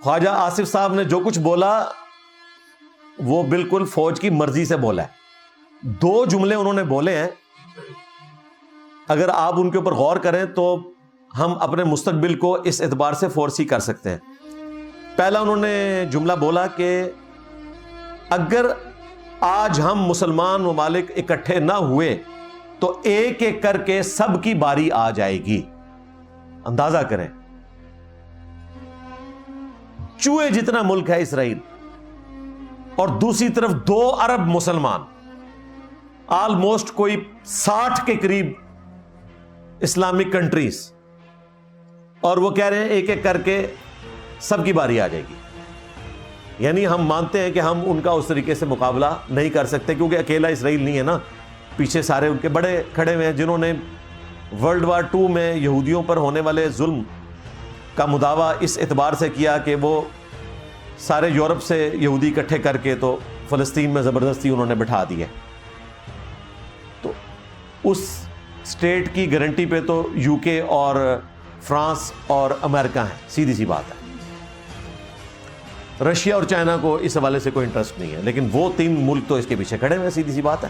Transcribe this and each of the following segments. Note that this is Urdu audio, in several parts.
خواجہ آصف صاحب نے جو کچھ بولا وہ بالکل فوج کی مرضی سے بولا ہے. 2 جملے انہوں نے بولے ہیں, اگر آپ ان کے اوپر غور کریں تو ہم اپنے مستقبل کو اس اعتبار سے فورسی کر سکتے ہیں. پہلا انہوں نے جملہ بولا کہ اگر آج ہم مسلمان ممالک اکٹھے نہ ہوئے تو ایک ایک کر کے سب کی باری آ جائے گی. اندازہ کریں, چوہے جتنا ملک ہے اسرائیل, اور دوسری طرف 2 ارب مسلمان, آلموسٹ کوئی 60 کے قریب اسلامک کنٹریز, اور وہ کہہ رہے ہیں ایک ایک کر کے سب کی باری آ جائے گی. یعنی ہم مانتے ہیں کہ ہم ان کا اس طریقے سے مقابلہ نہیں کر سکتے, کیونکہ اکیلا اسرائیل نہیں ہے نا, پیچھے سارے ان کے بڑے کھڑے ہوئے ہیں جنہوں نے ورلڈ وار 2 میں یہودیوں پر ہونے والے ظلم کا مداوع اس اعتبار سے کیا کہ وہ سارے یورپ سے یہودی اکٹھے کر کے تو فلسطین میں زبردستی انہوں نے بٹھا دیا. تو اس اسٹیٹ کی گارنٹی پہ تو یو کے اور فرانس اور امریکہ ہیں, سیدھی سی بات ہے. رشیا اور چائنا کو اس حوالے سے کوئی انٹرسٹ نہیں ہے, لیکن وہ 3 ملک تو اس کے پیچھے کھڑے ہوئے, سیدھی سی بات ہے.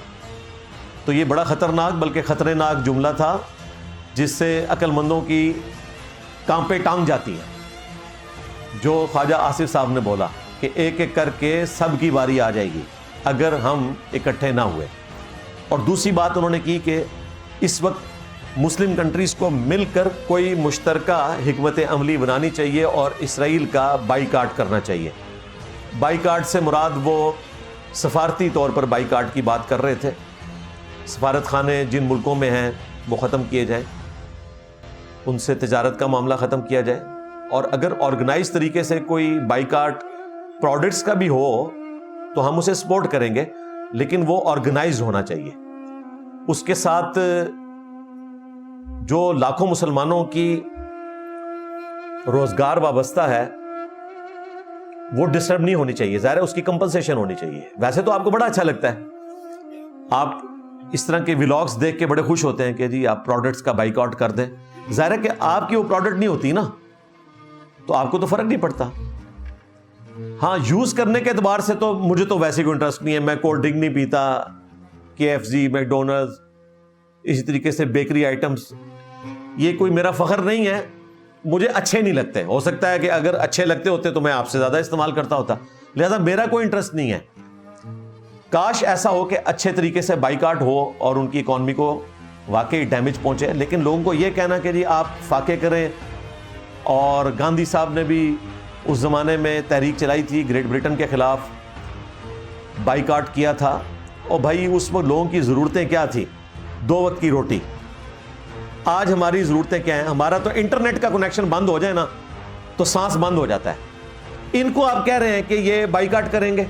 تو یہ بڑا خطرناک بلکہ خطرناک جملہ تھا جس سے عقل مندوں کی کانپیں ٹانگ جاتی ہیں. جو خواجہ آصف صاحب نے بولا کہ ایک ایک کر کے سب کی باری آ جائے گی اگر ہم اکٹھے نہ ہوئے. اور دوسری بات انہوں نے کی کہ اس وقت مسلم کنٹریز کو مل کر کوئی مشترکہ حکمت عملی بنانی چاہیے اور اسرائیل کا بائیکاٹ کرنا چاہیے. بائیکاٹ سے مراد وہ سفارتی طور پر بائیکاٹ کی بات کر رہے تھے. سفارت خانے جن ملکوں میں ہیں وہ ختم کیے جائیں, ان سے تجارت کا معاملہ ختم کیا جائے, اور اگر آرگنائز طریقے سے کوئی بائیکاٹ پروڈکٹس کا بھی ہو تو ہم اسے سپورٹ کریں گے, لیکن وہ آرگنائز ہونا چاہیے. اس کے ساتھ جو لاکھوں مسلمانوں کی روزگار وابستہ ہے وہ ڈسٹرب نہیں ہونی چاہیے. ظاہر ہے اس کی کمپنسیشن ہونی چاہیے. ویسے تو آپ کو بڑا اچھا لگتا ہے, آپ اس طرح کے ولاگز دیکھ کے بڑے خوش ہوتے ہیں کہ جی آپ پروڈکٹس کا بائیکاٹ کر دیں. ظاہر ہے کہ آپ کی وہ پروڈکٹ نہیں ہوتی نا, تو آپ کو تو فرق نہیں پڑتا. ہاں, یوز کرنے کے اعتبار سے تو مجھے تو ویسے کوئی انٹرسٹ نہیں ہے. میں کولڈ ڈرنک نہیں پیتا, KFC, میکڈونلڈز, اسی طریقے سے بیکری آئٹمس, یہ کوئی میرا فخر نہیں ہے, مجھے اچھے نہیں لگتے. ہو سکتا ہے کہ اگر اچھے لگتے ہوتے تو میں آپ سے زیادہ استعمال کرتا ہوتا, لہذا میرا کوئی انٹرسٹ نہیں ہے. کاش ایسا ہو کہ اچھے طریقے سے بائیکاٹ ہو اور ان کی اکانومی کو واقعی ڈیمیج پہنچے, لیکن لوگوں کو یہ کہنا کہ جی آپ فاقے کریں. اور گاندھی صاحب نے بھی اس زمانے میں تحریک چلائی تھی گریٹ برٹن کے خلاف, بائیکاٹ کیا تھا, اور بھائی اس وقت لوگوں کی ضرورتیں کیا تھی؟ 2 وقت کی روٹی. آج ہماری ضرورتیں کیا ہیں؟ ہمارا تو انٹرنیٹ کا کنیکشن بند ہو جائے نا تو سانس بند ہو جاتا ہے. ان کو آپ کہہ رہے ہیں کہ یہ بائیکاٹ کریں گے,